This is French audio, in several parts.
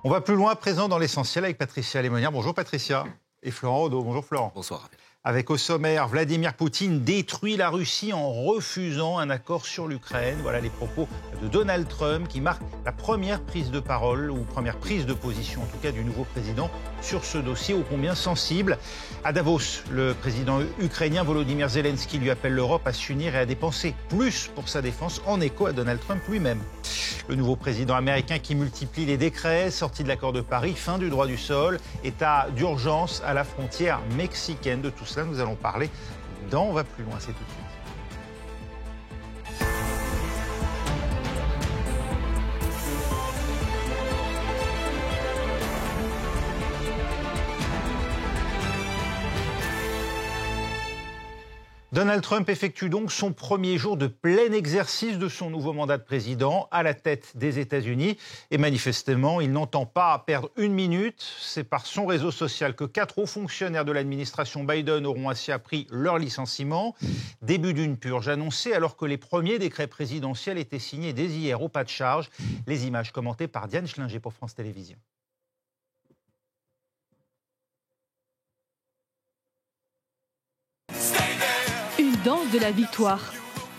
On va plus loin à présent dans l'essentiel avec Patricia Lémonière. Bonjour Patricia. Et Florent Odo. Bonjour Florent. Bonsoir. Avec au sommaire, Vladimir Poutine détruit la Russie en refusant un accord sur l'Ukraine. Voilà les propos de Donald Trump qui marquent la première prise de parole ou première prise de position en tout cas du nouveau président sur ce dossier ô combien sensible. À Davos, le président ukrainien Volodymyr Zelensky lui appelle l'Europe à s'unir et à dépenser plus pour sa défense en écho à Donald Trump lui-même. Le nouveau président américain qui multiplie les décrets, sortie de l'accord de Paris, fin du droit du sol, état d'urgence à la frontière mexicaine. De tout cela, nous allons parler dans On va plus loin, c'est tout de suite. Donald Trump effectue donc son premier jour de plein exercice de son nouveau mandat de président à la tête des États-Unis. Et manifestement, il n'entend pas perdre une minute. C'est par son réseau social que 4 hauts fonctionnaires de l'administration Biden auront ainsi appris leur licenciement. Début d'une purge annoncée alors que les premiers décrets présidentiels étaient signés dès hier au pas de charge. Les images commentées par Diane Schlinger pour France Télévisions. Danse de la victoire.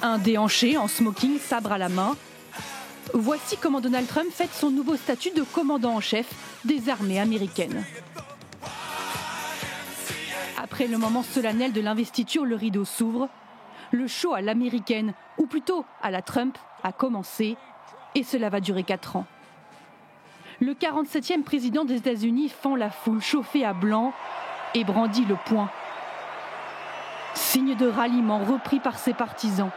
Un déhanché en smoking, sabre à la main. Voici comment Donald Trump fête son nouveau statut de commandant en chef des armées américaines. Après le moment solennel de l'investiture, le rideau s'ouvre. Le show à l'américaine, ou plutôt à la Trump, a commencé et cela va durer 4 ans. Le 47e président des États-Unis fend la foule chauffée à blanc et brandit le poing. Signe de ralliement repris par ses partisans.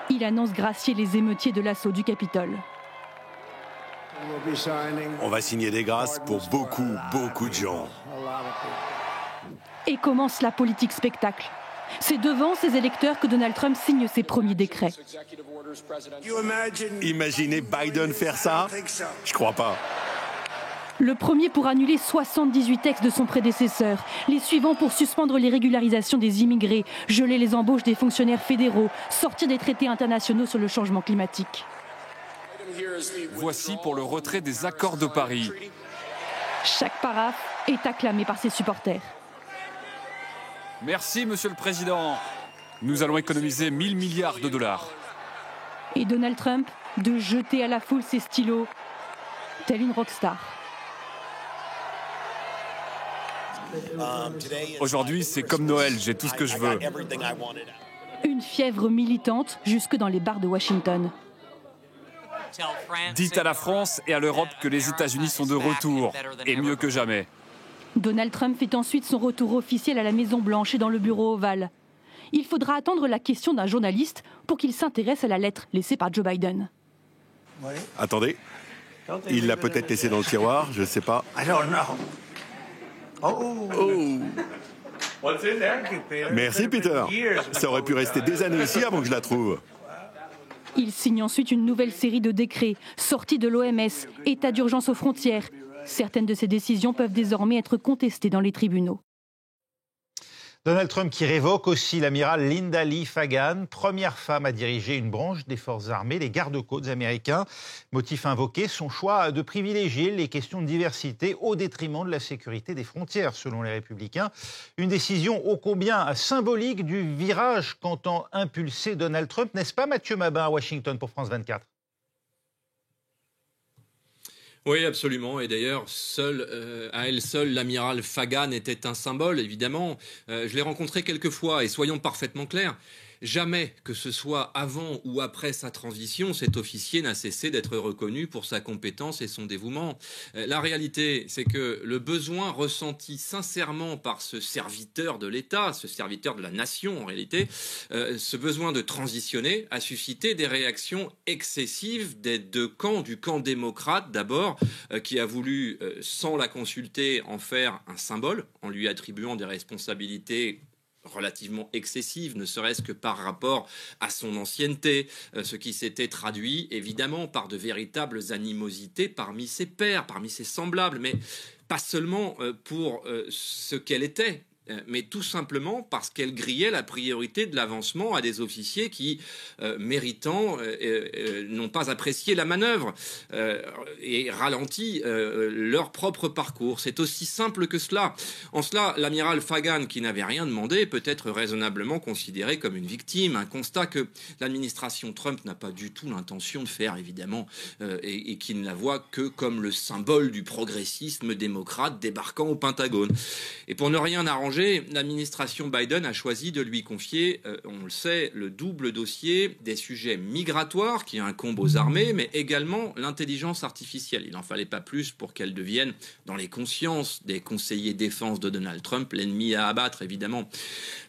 Il annonce gracier les émeutiers de l'assaut du Capitole. On va signer des grâces pour beaucoup de gens. Et commence la politique spectacle. C'est devant ses électeurs que Donald Trump signe ses premiers décrets. Imaginez Biden faire ça? Je crois pas. Le premier pour annuler 78 textes de son prédécesseur. Les suivants pour suspendre les régularisations des immigrés, geler les embauches des fonctionnaires fédéraux, sortir des traités internationaux sur le changement climatique. Voici pour le retrait des accords de Paris. Chaque paraphe est acclamé par ses supporters. Merci, Monsieur le Président. Nous allons économiser 1 000 milliards de dollars. Et Donald Trump de jeter à la foule ses stylos, telle une rockstar. Aujourd'hui, c'est comme Noël, j'ai tout ce que je veux. Une fièvre militante jusque dans les bars de Washington. Dites à la France et à l'Europe que les États-Unis sont de retour, et mieux que jamais. Donald Trump fait ensuite son retour officiel à la Maison-Blanche et dans le bureau ovale. Il faudra attendre la question d'un journaliste pour qu'il s'intéresse à la lettre laissée par Joe Biden. Attendez, il l'a peut-être laissé dans le tiroir, je ne sais pas. Oh. Merci Peter. Ça aurait pu rester des années ici avant que je la trouve. Il signe ensuite une nouvelle série de décrets, sortie de l'OMS, état d'urgence aux frontières. Certaines de ces décisions peuvent désormais être contestées dans les tribunaux. Donald Trump qui révoque aussi l'amiral Linda Lee Fagan, première femme à diriger une branche des forces armées, les gardes-côtes américains. Motif invoqué, son choix de privilégier les questions de diversité au détriment de la sécurité des frontières, selon les Républicains. Une décision ô combien symbolique du virage qu'entend impulser Donald Trump, n'est-ce pas Mathieu Mabin à Washington pour France 24 ? Oui, absolument. Et d'ailleurs, à elle seule, l'amiral Fagan était un symbole, évidemment. Je l'ai rencontré quelques fois, et soyons parfaitement clairs, jamais, que ce soit avant ou après sa transition, cet officier n'a cessé d'être reconnu pour sa compétence et son dévouement. La réalité, c'est que le besoin ressenti sincèrement par ce serviteur de l'État, ce serviteur de la nation en réalité, ce besoin de transitionner a suscité des réactions excessives des deux camps, du camp démocrate d'abord, qui a voulu, sans la consulter, en faire un symbole, en lui attribuant des responsabilités relativement excessive, ne serait-ce que par rapport à son ancienneté, ce qui s'était traduit évidemment par de véritables animosités parmi ses pairs, parmi ses semblables, mais pas seulement pour ce qu'elle était, mais tout simplement parce qu'elle grillait la priorité de l'avancement à des officiers qui, méritant, n'ont pas apprécié la manœuvre et ralenti leur propre parcours. C'est aussi simple que cela. En cela, l'amiral Fagan, qui n'avait rien demandé, peut être raisonnablement considéré comme une victime. Un constat que l'administration Trump n'a pas du tout l'intention de faire, évidemment, et qui ne la voit que comme le symbole du progressisme démocrate débarquant au Pentagone. Et pour ne rien arranger, l'administration Biden a choisi de lui confier, on le sait, le double dossier des sujets migratoires qui incombent aux armées, mais également l'intelligence artificielle. Il n'en fallait pas plus pour qu'elle devienne, dans les consciences des conseillers défense de Donald Trump, l'ennemi à abattre, évidemment.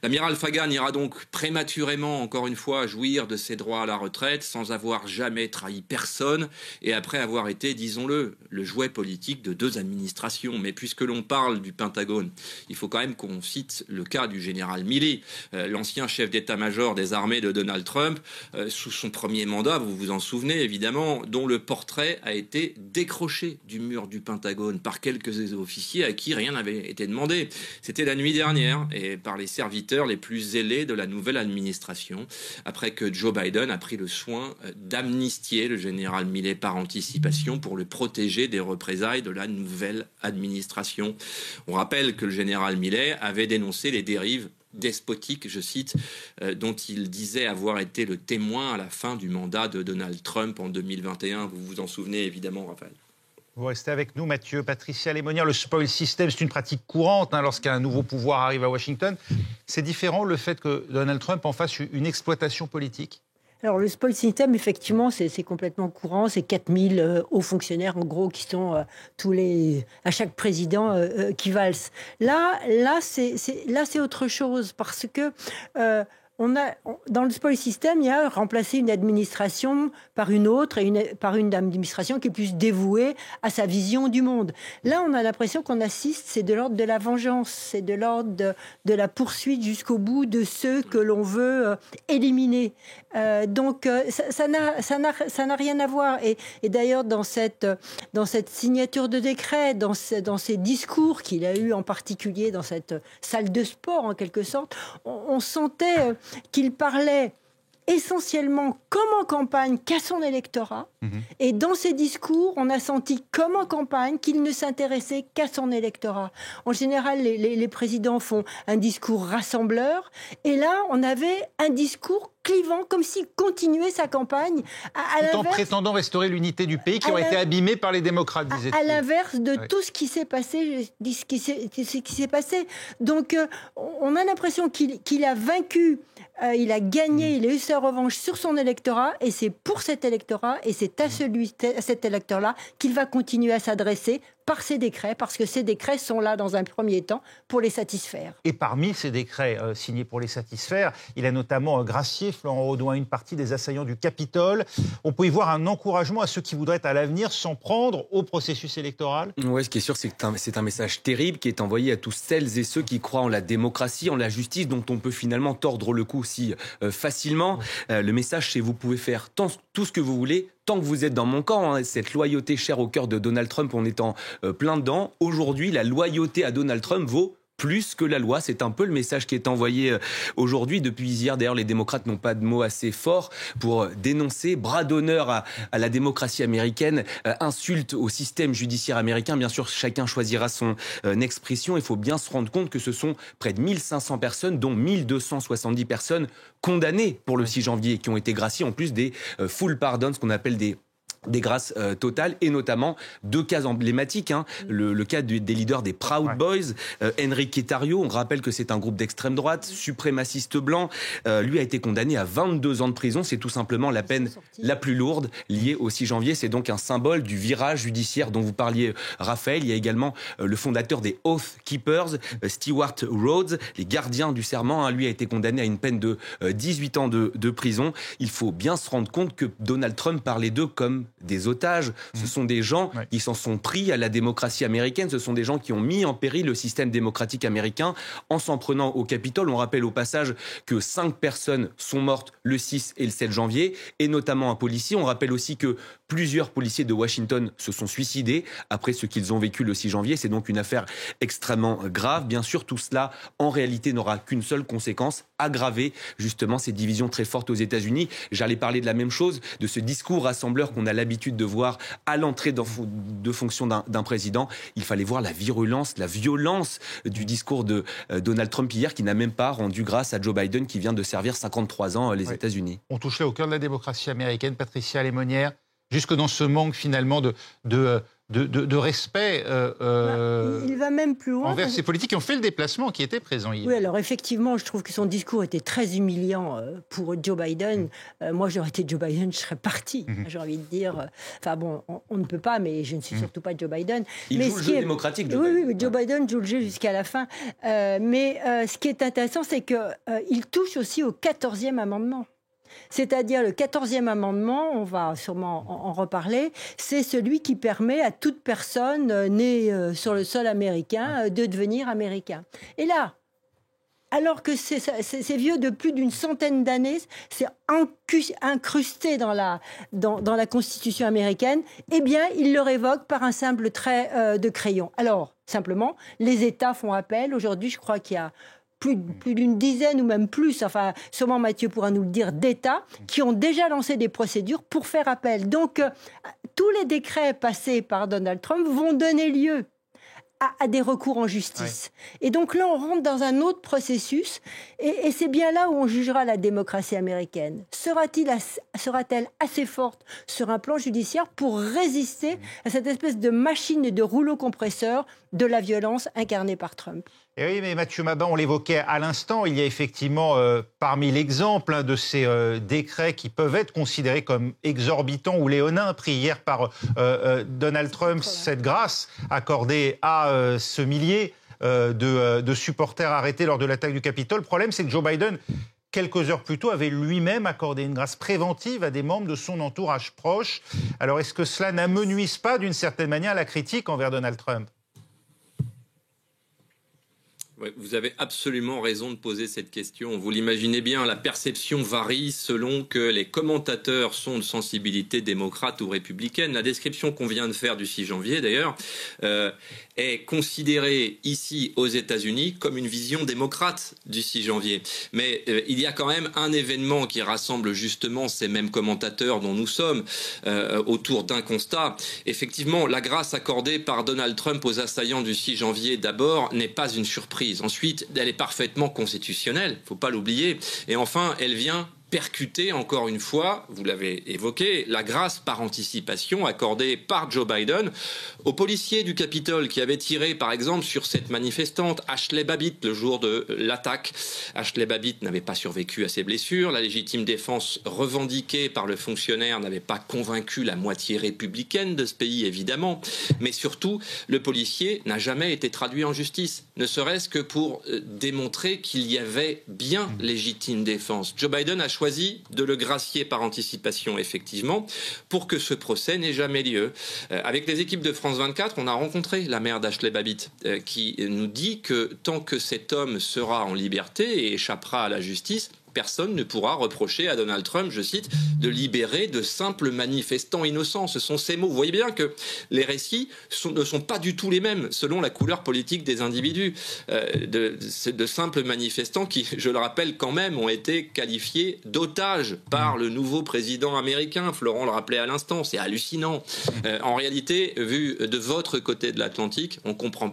L'amiral Fagan ira donc prématurément, encore une fois, jouir de ses droits à la retraite sans avoir jamais trahi personne et après avoir été, disons-le, le jouet politique de 2 administrations. Mais puisque l'on parle du Pentagone, il faut quand même qu'on cite le cas du général Milley, l'ancien chef d'état-major des armées de Donald Trump, sous son premier mandat, vous vous en souvenez évidemment, dont le portrait a été décroché du mur du Pentagone par quelques officiers à qui rien n'avait été demandé. C'était la nuit dernière et par les serviteurs les plus zélés de la nouvelle administration, après que Joe Biden a pris le soin d'amnistier le général Milley par anticipation pour le protéger des représailles de la nouvelle administration. On rappelle que le général Milley avait dénoncé les dérives despotiques, je cite, dont il disait avoir été le témoin à la fin du mandat de Donald Trump en 2021. Vous vous en souvenez évidemment, Raphaël. Vous restez avec nous, Mathieu. Patricia Lémonière, le spoil system, c'est une pratique courante lorsqu'un nouveau pouvoir arrive à Washington. C'est différent le fait que Donald Trump en fasse une exploitation politique? Alors, le spoil system, effectivement, c'est complètement courant. C'est 4000 hauts fonctionnaires, en gros, qui sont à chaque président qui valsent. Là, c'est autre chose parce que dans le spoil system, il y a remplacé une administration par une autre et par une administration qui est plus dévouée à sa vision du monde. Là, on a l'impression qu'on assiste, c'est de l'ordre de la vengeance, c'est de l'ordre de la poursuite jusqu'au bout de ceux que l'on veut éliminer. Donc, ça n'a rien à voir. Et d'ailleurs, dans cette signature de décret, dans ces discours qu'il a eu en particulier dans cette salle de sport, en quelque sorte, on sentait qu'il parlait essentiellement comme en campagne qu'à son électorat. Et dans ses discours, on a senti comme en campagne qu'il ne s'intéressait qu'à son électorat. En général, les présidents font un discours rassembleur. Et là, on avait un discours clivant, comme s'il continuait sa campagne. Tout en prétendant restaurer l'unité du pays qui aurait été abîmée par les démocrates, disait-il. À l'inverse de tout ce qui s'est passé. Donc, on a l'impression qu'il a vaincu, il a gagné, il a eu sa revanche sur son électorat, et c'est pour cet électorat, et c'est à cet électorat-là qu'il va continuer à s'adresser par ces décrets, parce que ces décrets sont là dans un premier temps pour les satisfaire. Et parmi ces décrets signés pour les satisfaire, il a notamment gracié, Florent Audouin, une partie des assaillants du Capitole. On peut y voir un encouragement à ceux qui voudraient à l'avenir s'en prendre au processus électoral. Oui, ce qui est sûr, c'est que c'est un message terrible qui est envoyé à tous celles et ceux qui croient en la démocratie, en la justice, dont on peut finalement tordre le cou si facilement. Le message, c'est vous pouvez faire tout ce que vous voulez, tant que vous êtes dans mon camp, cette loyauté chère au cœur de Donald Trump en étant plein dedans. Aujourd'hui, la loyauté à Donald Trump vaut plus que la loi. C'est un peu le message qui est envoyé aujourd'hui. Depuis hier, d'ailleurs, les démocrates n'ont pas de mots assez forts pour dénoncer, bras d'honneur à la démocratie américaine, insulte au système judiciaire américain. Bien sûr, chacun choisira son expression. Il faut bien se rendre compte que ce sont près de 1500 personnes, dont 1270 personnes condamnées pour le 6 janvier, qui ont été graciées, en plus des full pardons, ce qu'on appelle des grâces totales, et notamment 2 cas emblématiques. Le cas des leaders des Proud Boys, Enrique Tarrio, on rappelle que c'est un groupe d'extrême droite, suprémaciste blanc. Lui a été condamné à 22 ans de prison. C'est tout simplement la peine la plus lourde liée au 6 janvier. C'est donc un symbole du virage judiciaire dont vous parliez, Raphaël. Il y a également le fondateur des Oath Keepers, Stewart Rhodes, les gardiens du serment. Lui a été condamné à une peine de 18 ans de prison. Il faut bien se rendre compte que Donald Trump parlait d'eux comme des otages, ce sont des gens qui s'en sont pris à la démocratie américaine, ce sont des gens qui ont mis en péril le système démocratique américain en s'en prenant au Capitole. On rappelle au passage que 5 personnes sont mortes le 6 et le 7 janvier, et notamment un policier. On rappelle aussi que plusieurs policiers de Washington se sont suicidés après ce qu'ils ont vécu le 6 janvier. C'est donc une affaire extrêmement grave. Bien sûr, tout cela, en réalité, n'aura qu'une seule conséquence, aggraver justement ces divisions très fortes aux États-Unis. J'allais parler de la même chose, de ce discours rassembleur qu'on a l'habitude de voir à l'entrée de fonction d'un président. Il fallait voir la virulence, la violence du discours de Donald Trump hier, qui n'a même pas rendu grâce à Joe Biden, qui vient de servir 53 ans les États-Unis. On touche là au cœur de la démocratie américaine, Patricia Lémonière, jusque dans ce manque finalement de respect il va même plus loin envers ces politiques qui ont fait le déplacement, qui étaient présents hier. Oui, alors effectivement, je trouve que son discours était très humiliant pour Joe Biden. Moi, j'aurais été Joe Biden, je serais parti. J'ai envie de dire... Enfin bon, on ne peut pas, mais je ne suis surtout pas Joe Biden. Il joue le jeu démocratique, Joe Biden. Oui, mais Joe Biden joue le jeu jusqu'à la fin. Mais ce qui est intéressant, c'est qu'il touche aussi au 14e amendement. C'est-à-dire le 14e amendement, on va sûrement en reparler, c'est celui qui permet à toute personne née sur le sol américain de devenir américain. Et là, alors que c'est vieux de plus d'une centaine d'années, c'est incrusté dans la Constitution américaine, eh bien, il le révoque par un simple trait de crayon. Alors, simplement, les États font appel. Aujourd'hui, je crois qu'il y a plus d'une dizaine ou même plus, enfin sûrement Mathieu pourra nous le dire, d'États qui ont déjà lancé des procédures pour faire appel. Donc tous les décrets passés par Donald Trump vont donner lieu à des recours en justice. Ouais. Et donc là, on rentre dans un autre processus, et c'est bien là où on jugera la démocratie américaine. Sera-t-elle assez forte sur un plan judiciaire pour résister à cette espèce de machine et de rouleau compresseur de la violence incarnée par Trump? Et oui, mais Mathieu Mabin, on l'évoquait à l'instant, il y a effectivement parmi l'exemple de ces décrets qui peuvent être considérés comme exorbitants ou léonins, pris hier par Donald Trump, cette grâce accordée à ce millier de supporters arrêtés lors de l'attaque du Capitole. Le problème, c'est que Joe Biden, quelques heures plus tôt, avait lui-même accordé une grâce préventive à des membres de son entourage proche. Alors, est-ce que cela n'amenuise pas d'une certaine manière la critique envers Donald Trump ? Vous avez absolument raison de poser cette question. Vous l'imaginez bien, la perception varie selon que les commentateurs sont de sensibilité démocrate ou républicaine. La description qu'on vient de faire du 6 janvier, d'ailleurs, est considérée ici aux États-Unis comme une vision démocrate du 6 janvier. Mais il y a quand même un événement qui rassemble justement ces mêmes commentateurs dont nous sommes autour d'un constat. Effectivement, la grâce accordée par Donald Trump aux assaillants du 6 janvier, d'abord, n'est pas une surprise. Ensuite, elle est parfaitement constitutionnelle, il ne faut pas l'oublier. Et enfin, elle vient percuter, encore une fois, vous l'avez évoqué, la grâce par anticipation accordée par Joe Biden aux policiers du Capitole qui avaient tiré, par exemple, sur cette manifestante Ashley Babbitt le jour de l'attaque. Ashley Babbitt n'avait pas survécu à ses blessures. La légitime défense revendiquée par le fonctionnaire n'avait pas convaincu la moitié républicaine de ce pays, évidemment. Mais surtout, le policier n'a jamais été traduit en justice, ne serait-ce que pour démontrer qu'il y avait bien légitime défense. Joe Biden a choisi de le gracier par anticipation, effectivement, pour que ce procès n'ait jamais lieu. Avec les équipes de France 24, on a rencontré la mère d'Ashley Babbitt, qui nous dit que tant que cet homme sera en liberté et échappera à la justice, personne ne pourra reprocher à Donald Trump, je cite, de libérer de simples manifestants innocents. Ce sont ces mots. Vous voyez bien que les récits ne sont pas du tout les mêmes selon la couleur politique des individus. De simples manifestants qui, je le rappelle quand même, ont été qualifiés d'otages par le nouveau président américain. Florent le rappelait à l'instant, c'est hallucinant. En réalité, vu de votre côté de l'Atlantique, on comprend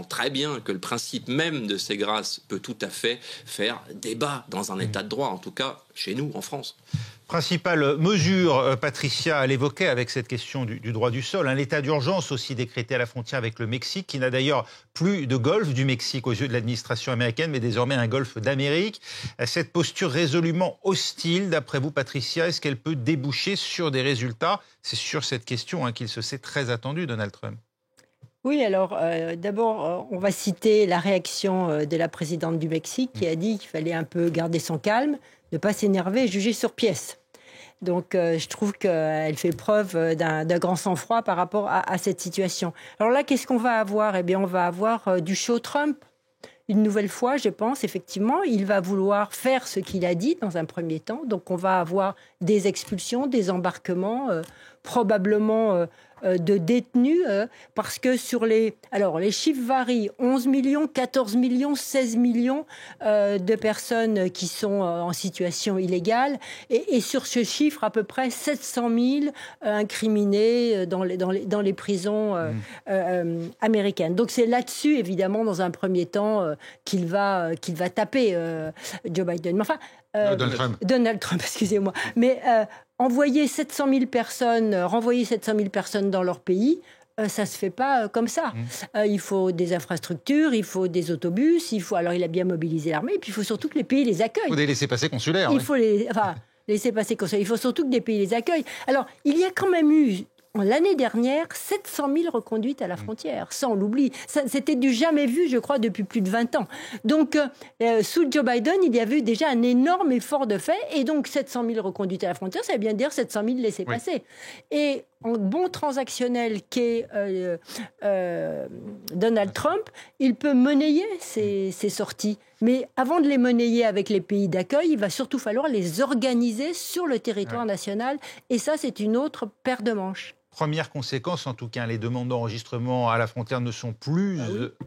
très bien que le principe même de ces grâces peut tout à fait faire débat dans un état de droit, en tout cas chez nous, en France. Principale mesure, Patricia l'évoquait avec cette question du droit du sol, l'état d'urgence aussi décrété à la frontière avec le Mexique, qui n'a d'ailleurs plus de golfe du Mexique aux yeux de l'administration américaine, mais désormais un golfe d'Amérique. Cette posture résolument hostile, d'après vous, Patricia, est-ce qu'elle peut déboucher sur des résultats? C'est sur cette question qu'il se sait très attendu, Donald Trump. Oui, alors d'abord, on va citer la réaction de la présidente du Mexique qui a dit qu'il fallait un peu garder son calme, ne pas s'énerver et juger sur pièce. Donc, je trouve qu'elle fait preuve d'un grand sang-froid par rapport à cette situation. Alors là, qu'est-ce qu'on va avoir ? Eh bien, on va avoir du show Trump. Une nouvelle fois, je pense, effectivement, il va vouloir faire ce qu'il a dit dans un premier temps. Donc, on va avoir des expulsions, des embarquements, probablement de détenus, parce que alors les chiffres varient, 11 millions, 14 millions, 16 millions de personnes qui sont en situation illégale, et sur ce chiffre, à peu près 700 000 incriminés dans les prisons américaines. Donc c'est là-dessus, évidemment, dans un premier temps, qu'il va taper Joe Biden. Mais enfin, Donald Trump, excusez-moi. Mais renvoyer 700 000 personnes dans leur pays, ça se fait pas comme ça. Il faut des infrastructures, il faut des autobus, alors il a bien mobilisé l'armée, et puis il faut surtout que les pays les accueillent. Il faut des laissez-passer consulaires. Il faut laissez-passer consulaires. Il faut surtout que des pays les accueillent. Alors, il y a quand même eu l'année dernière, 700 000 reconduites à la frontière. Ça, on l'oublie. C'était du jamais vu, je crois, depuis plus de 20 ans. Donc, sous Joe Biden, il y avait eu déjà un énorme effort de fait. Et donc, 700 000 reconduites à la frontière, ça veut bien dire 700 000 laissés-passer. Et en bon transactionnel qu'est Donald Trump, il peut monnayer ces sorties. Mais avant de les monnayer avec les pays d'accueil, il va surtout falloir les organiser sur le territoire national. Et ça, c'est une autre paire de manches. Première conséquence, en tout cas, les demandes d'enregistrement à la frontière ne sont plus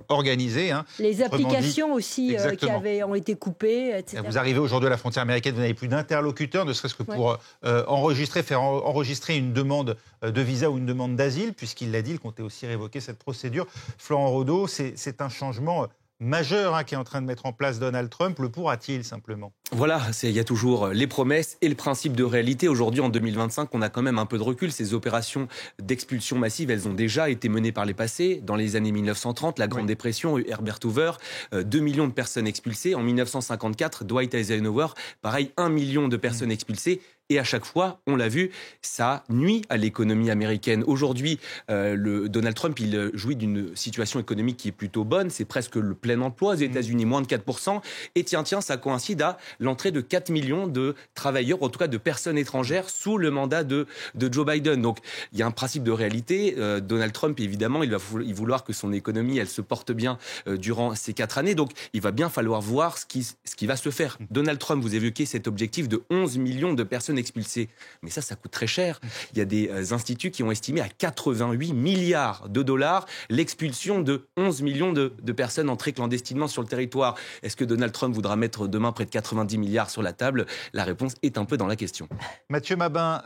organisées. Les applications aussi qui ont été coupées, etc. Vous arrivez aujourd'hui à la frontière américaine, vous n'avez plus d'interlocuteurs, ne serait-ce que pour faire enregistrer une demande de visa ou une demande d'asile, puisqu'il l'a dit, il comptait aussi révoquer cette procédure. Florent Raudot, c'est un changement majeur qui est en train de mettre en place Donald Trump. Le pourra-t-il simplement ? Voilà, il y a toujours les promesses et le principe de réalité. Aujourd'hui, en 2025, on a quand même un peu de recul. Ces opérations d'expulsion massive, elles ont déjà été menées par les passés. Dans les années 1930, la Grande Dépression, Herbert Hoover, 2 millions de personnes expulsées. En 1954, Dwight Eisenhower, pareil, 1 million de personnes expulsées. Et à chaque fois, on l'a vu, ça nuit à l'économie américaine. Aujourd'hui, Donald Trump, il jouit d'une situation économique qui est plutôt bonne. C'est presque le plein emploi aux États-Unis, moins de 4%. Et tiens, ça coïncide à l'entrée de 4 millions de travailleurs, en tout cas de personnes étrangères, sous le mandat de Joe Biden. Donc, il y a un principe de réalité. Donald Trump, évidemment, il va vouloir que son économie, elle se porte bien durant ces 4 années. Donc, il va bien falloir voir ce qui va se faire. Donald Trump, vous évoquez cet objectif de 11 millions de personnes expulsées. Mais ça coûte très cher. Il y a des instituts qui ont estimé à 88 milliards de dollars l'expulsion de 11 millions de personnes entrées clandestinement sur le territoire. Est-ce que Donald Trump voudra mettre demain près de 90 milliards sur la table ? La réponse est un peu dans la question. Mathieu Mabin,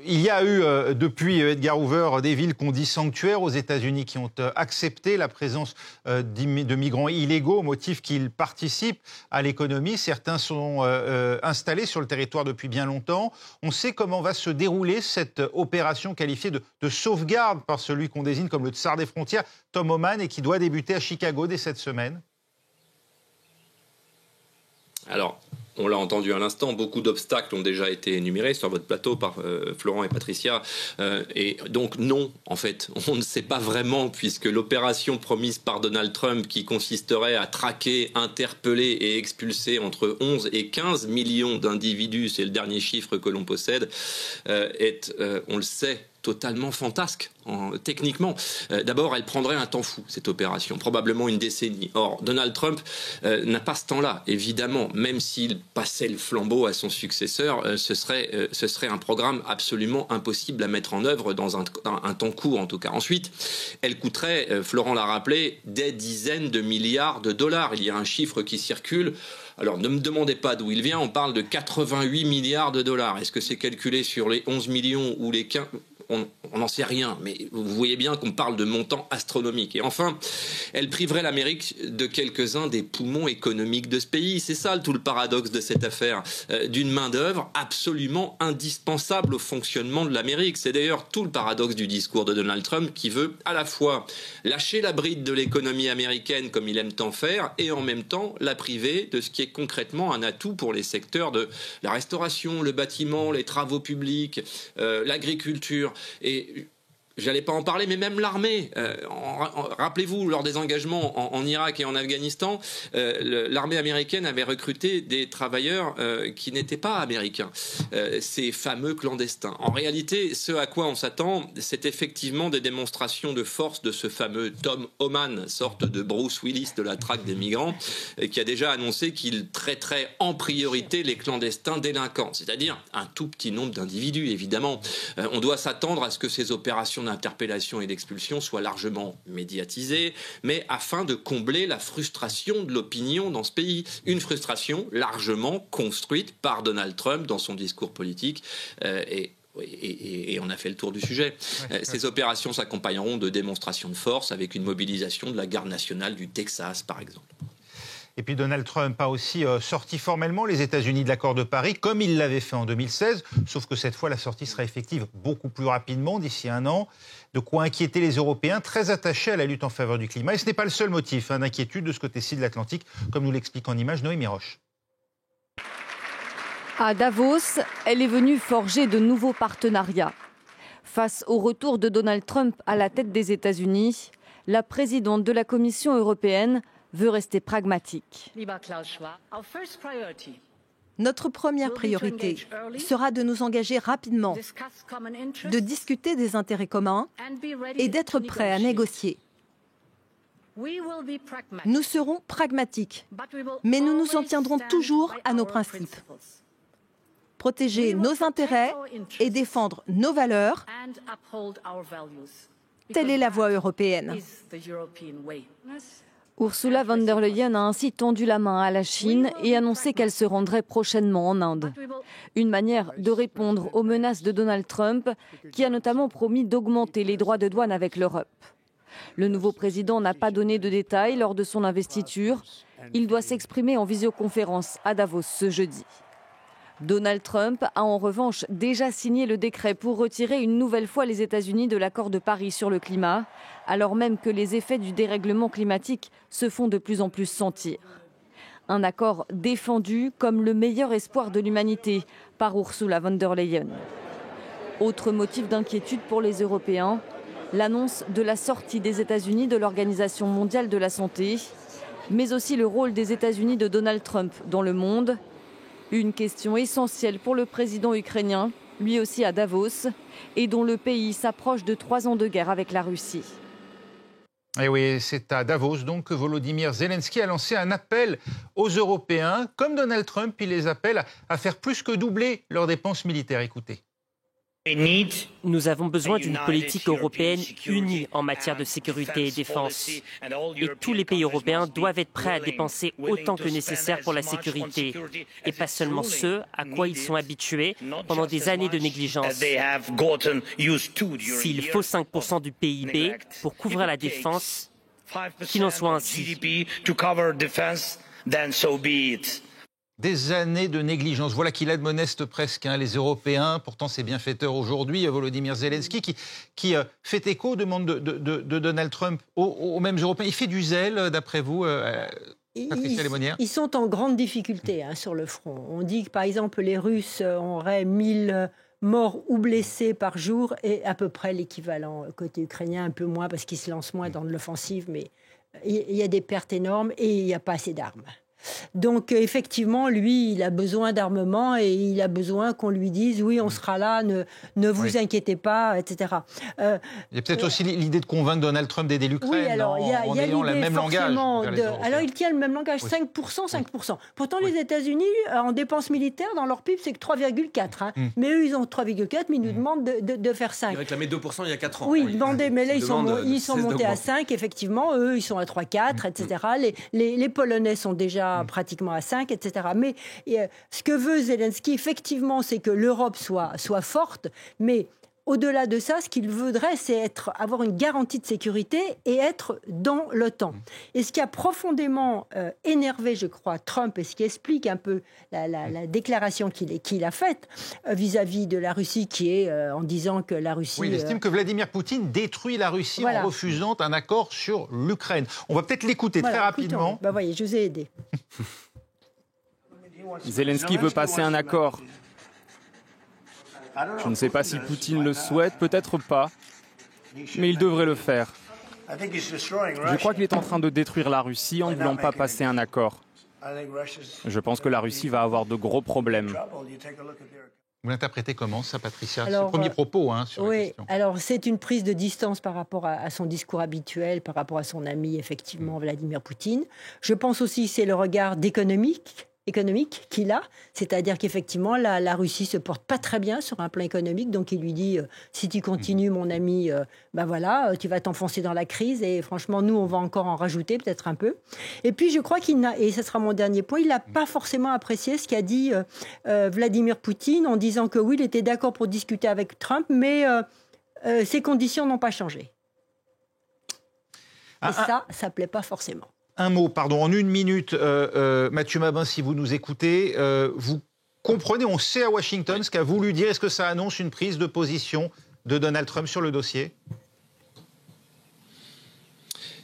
il y a eu depuis Edgar Hoover des villes qu'on dit sanctuaires aux États-Unis qui ont accepté la présence de migrants illégaux au motif qu'ils participent à l'économie. Certains sont installés sur le territoire depuis bien longtemps. On sait comment va se dérouler cette opération qualifiée de sauvegarde par celui qu'on désigne comme le tsar des frontières, Tom Homan, et qui doit débuter à Chicago dès cette semaine. Alors, on l'a entendu à l'instant, beaucoup d'obstacles ont déjà été énumérés sur votre plateau par Florent et Patricia. Et donc non, en fait, on ne sait pas vraiment, puisque l'opération promise par Donald Trump, qui consisterait à traquer, interpeller et expulser entre 11 et 15 millions d'individus, c'est le dernier chiffre que l'on possède, est, on le sait, totalement fantasque, techniquement. D'abord, elle prendrait un temps fou, cette opération, probablement une décennie. Or, Donald Trump n'a pas ce temps-là, évidemment. Même s'il passait le flambeau à son successeur, ce serait un programme absolument impossible à mettre en œuvre dans un temps court, en tout cas. Ensuite, elle coûterait, Florent l'a rappelé, des dizaines de milliards de dollars. Il y a un chiffre qui circule. Alors, ne me demandez pas d'où il vient, on parle de 88 milliards de dollars. Est-ce que c'est calculé sur les 11 millions ou les 15 ? On n'en sait rien, mais vous voyez bien qu'on parle de montants astronomiques. Et enfin, elle priverait l'Amérique de quelques-uns des poumons économiques de ce pays. C'est ça tout le paradoxe de cette affaire, d'une main-d'œuvre absolument indispensable au fonctionnement de l'Amérique. C'est d'ailleurs tout le paradoxe du discours de Donald Trump, qui veut à la fois lâcher la bride de l'économie américaine comme il aime tant faire, et en même temps la priver de ce qui est concrètement un atout pour les secteurs de la restauration, le bâtiment, les travaux publics, l'agriculture. Et J'allais pas en parler, mais même l'armée. Rappelez-vous, lors des engagements en Irak et en Afghanistan, l'armée américaine avait recruté des travailleurs qui n'étaient pas américains, ces fameux clandestins. En réalité, ce à quoi on s'attend, c'est effectivement des démonstrations de force de ce fameux Tom Homan, sorte de Bruce Willis de la traque des migrants, qui a déjà annoncé qu'il traiterait en priorité les clandestins délinquants, c'est-à-dire un tout petit nombre d'individus, évidemment. On doit s'attendre à ce que ces opérations d'interpellation et d'expulsion soit largement médiatisée, mais afin de combler la frustration de l'opinion dans ce pays. Une frustration largement construite par Donald Trump dans son discours politique et on a fait le tour du sujet. Ces opérations s'accompagneront de démonstrations de force avec une mobilisation de la garde nationale du Texas, par exemple. Et puis Donald Trump a aussi sorti formellement les États-Unis de l'accord de Paris, comme il l'avait fait en 2016, sauf que cette fois, la sortie sera effective beaucoup plus rapidement, d'ici un an. De quoi inquiéter les Européens, très attachés à la lutte en faveur du climat. Et ce n'est pas le seul motif d'inquiétude de ce côté-ci de l'Atlantique, comme nous l'explique en images Noémie Roche. À Davos, elle est venue forger de nouveaux partenariats. Face au retour de Donald Trump à la tête des États-Unis, la présidente de la Commission européenne veut rester pragmatique. Notre première priorité sera de nous engager rapidement, de discuter des intérêts communs et d'être prêts à négocier. Nous serons pragmatiques, mais nous nous en tiendrons toujours à nos principes. Protéger nos intérêts et défendre nos valeurs, telle est la voie européenne. Ursula von der Leyen a ainsi tendu la main à la Chine et annoncé qu'elle se rendrait prochainement en Inde. Une manière de répondre aux menaces de Donald Trump, qui a notamment promis d'augmenter les droits de douane avec l'Europe. Le nouveau président n'a pas donné de détails lors de son investiture. Il doit s'exprimer en visioconférence à Davos ce jeudi. Donald Trump a en revanche déjà signé le décret pour retirer une nouvelle fois les États-Unis de l'accord de Paris sur le climat, alors même que les effets du dérèglement climatique se font de plus en plus sentir. Un accord défendu comme le meilleur espoir de l'humanité par Ursula von der Leyen. Autre motif d'inquiétude pour les Européens, l'annonce de la sortie des États-Unis de l'Organisation mondiale de la santé, mais aussi le rôle des États-Unis de Donald Trump dans le monde. Une question essentielle pour le président ukrainien, lui aussi à Davos, et dont le pays s'approche de 3 ans de guerre avec la Russie. Et oui, c'est à Davos donc que Volodymyr Zelensky a lancé un appel aux Européens. Comme Donald Trump, il les appelle à faire plus que doubler leurs dépenses militaires. Écoutez. Nous avons besoin d'une politique européenne unie en matière de sécurité et défense. Et tous les pays européens doivent être prêts à dépenser autant que nécessaire pour la sécurité. Et pas seulement ceux à quoi ils sont habitués pendant des années de négligence. S'il faut 5% du PIB pour couvrir la défense, qu'il en soit ainsi. Des années de négligence. Voilà qu'il admoneste presque les Européens. Pourtant, c'est bienfaiteur aujourd'hui, Volodymyr Zelensky, qui fait écho aux demandes de Donald Trump aux mêmes Européens. Il fait du zèle, d'après vous, Patricia Lémonière ? Ils sont en grande difficulté sur le front. On dit que, par exemple, les Russes auraient 1000 morts ou blessés par jour et à peu près l'équivalent côté ukrainien, un peu moins parce qu'ils se lancent moins dans de l'offensive, mais il y a des pertes énormes et il n'y a pas assez d'armes. Donc effectivement, lui, il a besoin d'armement et il a besoin qu'on lui dise oui, on sera là, ne vous inquiétez pas, etc. Il y a peut-être aussi l'idée de convaincre Donald Trump d'aider l'Ukraine en ayant le même langage. Alors il tient le même langage, 5%. Pourtant les États-Unis, en dépenses militaires, dans leur PIB, c'est que 3,4. Mais eux, ils ont 3,4, mais ils nous demandent de faire 5. Ils réclamaient 2% il y a 4 ans. Oui, ils demandaient, mais là, ils sont montés à 5, effectivement. Eux, ils sont à 3,4, etc. Les Polonais sont déjà pratiquement à 5, etc. Mais ce que veut Zelensky, effectivement, c'est que l'Europe soit forte, mais au-delà de ça, ce qu'il voudrait, c'est avoir une garantie de sécurité et être dans l'OTAN. Et ce qui a profondément énervé, je crois, Trump, et ce qui explique un peu la déclaration qu'il a faite vis-à-vis de la Russie, qui est en disant que la Russie... Oui, il estime que Vladimir Poutine détruit la Russie en refusant un accord sur l'Ukraine. On va peut-être l'écouter très rapidement. Voyez, je vous ai aidé. Zelensky veut passer un accord. Je ne sais pas si Poutine le souhaite, peut-être pas. mais il devrait le faire. Je crois qu'il est en train de détruire la Russie en ne voulant pas passer un accord. Je pense que la Russie va avoir de gros problèmes. Vous l'interprétez comment, ça, Patricia? C'est le premier propos sur la question. Alors c'est une prise de distance par rapport à son discours habituel, par rapport à son ami, effectivement, Vladimir Poutine. Je pense aussi que c'est le regard économique qu'il a, c'est-à-dire qu'effectivement la Russie se porte pas très bien sur un plan économique, donc il lui dit si tu continues mon ami, tu vas t'enfoncer dans la crise et franchement nous on va encore en rajouter peut-être un peu. Et puis je crois qu'il n'a, et ce sera mon dernier point, il n'a pas forcément apprécié ce qu'a dit Vladimir Poutine en disant que oui il était d'accord pour discuter avec Trump, mais ses conditions n'ont pas changé. Et ça plaît pas forcément. Un mot, pardon, en 1 minute, Mathieu Mabin, si vous nous écoutez, vous comprenez, on sait à Washington ce qu'a voulu dire. Est-ce que ça annonce une prise de position de Donald Trump sur le dossier ?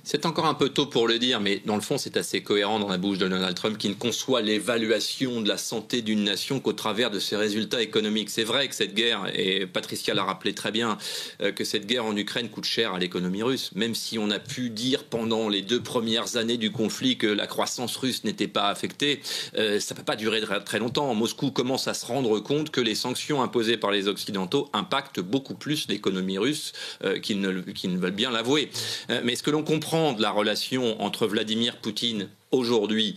C'est encore un peu tôt pour le dire, mais dans le fond, c'est assez cohérent dans la bouche de Donald Trump qui ne conçoit l'évaluation de la santé d'une nation qu'au travers de ses résultats économiques. C'est vrai que cette guerre, et Patricia l'a rappelé très bien, que cette guerre en Ukraine coûte cher à l'économie russe, même si on a pu dire pendant les 2 premières années du conflit que la croissance russe n'était pas affectée, ça ne peut pas durer très longtemps. Moscou commence à se rendre compte que les sanctions imposées par les Occidentaux impactent beaucoup plus l'économie russe qu'ils ne veulent bien l'avouer. Mais ce que l'on comprend de la relation entre Vladimir Poutine aujourd'hui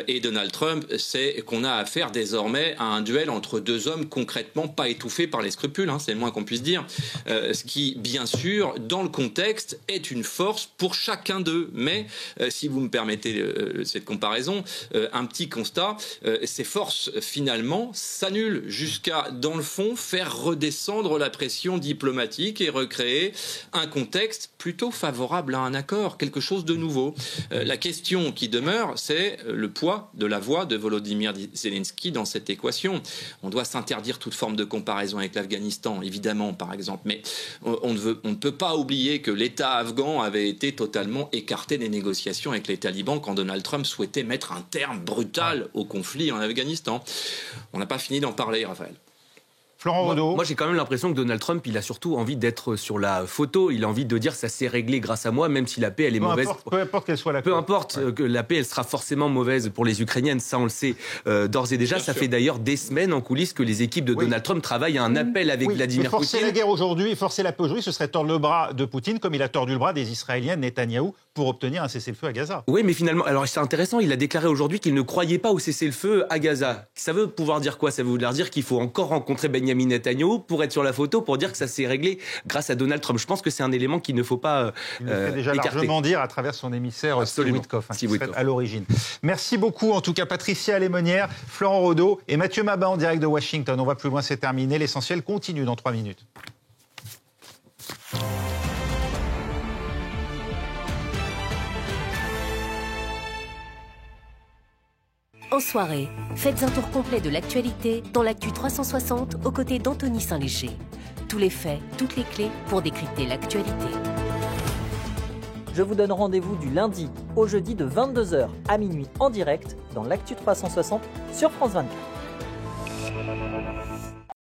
et Donald Trump, c'est qu'on a affaire désormais à un duel entre 2 hommes concrètement pas étouffés par les scrupules, c'est le moins qu'on puisse dire, ce qui bien sûr dans le contexte est une force pour chacun d'eux. Mais si vous me permettez cette comparaison, un petit constat, ces forces finalement s'annulent jusqu'à dans le fond faire redescendre la pression diplomatique et recréer un contexte plutôt favorable à un accord, quelque chose de nouveau. La question qui demeure, c'est le poids de la voix de Volodymyr Zelensky dans cette équation. On doit s'interdire toute forme de comparaison avec l'Afghanistan, évidemment, par exemple, mais on ne peut pas oublier que l'État afghan avait été totalement écarté des négociations avec les talibans quand Donald Trump souhaitait mettre un terme brutal au conflit en Afghanistan. On n'a pas fini d'en parler, Raphaël. Florent Rodeau. Moi, j'ai quand même l'impression que Donald Trump, il a surtout envie d'être sur la photo. Il a envie de dire ça s'est réglé grâce à moi, même si la paix, elle est mauvaise. Peu importe qu'elle soit la paix. Peu importe que la paix, elle sera forcément mauvaise pour les Ukrainiennes. Ça, on le sait d'ores et déjà. Bien ça sûr. Fait d'ailleurs des semaines en coulisses que les équipes de Donald Trump travaillent à un appel avec Vladimir Poutine. Forcer la guerre aujourd'hui, forcer la paix aujourd'hui, ce serait tordre le bras de Poutine comme il a tordu le bras des Israéliens, Netanyahou, pour obtenir un cessez-le-feu à Gaza. Oui, mais finalement, alors c'est intéressant, il a déclaré aujourd'hui qu'il ne croyait pas au cessez-le-feu à Gaza. Ça veut pouvoir dire quoi ? Ça veut dire qu'il faut encore rencontrer Benyamin Netanyahou pour être sur la photo, pour dire que ça s'est réglé grâce à Donald Trump. Je pense que c'est un élément qu'il ne faut pas il le fait déjà écarter. Largement dire à travers son émissaire Steve Witkoff, qui serait à l'origine. Merci beaucoup, en tout cas, Patricia Lémonière, Florent Rodeau et Mathieu Mabin en direct de Washington. On va plus loin, c'est terminé. L'essentiel continue dans 3 minutes. En soirée, faites un tour complet de l'actualité dans l'Actu 360 aux côtés d'Anthony Saint-Léger. Tous les faits, toutes les clés pour décrypter l'actualité. Je vous donne rendez-vous du lundi au jeudi de 22h à minuit en direct dans l'Actu 360 sur France 24.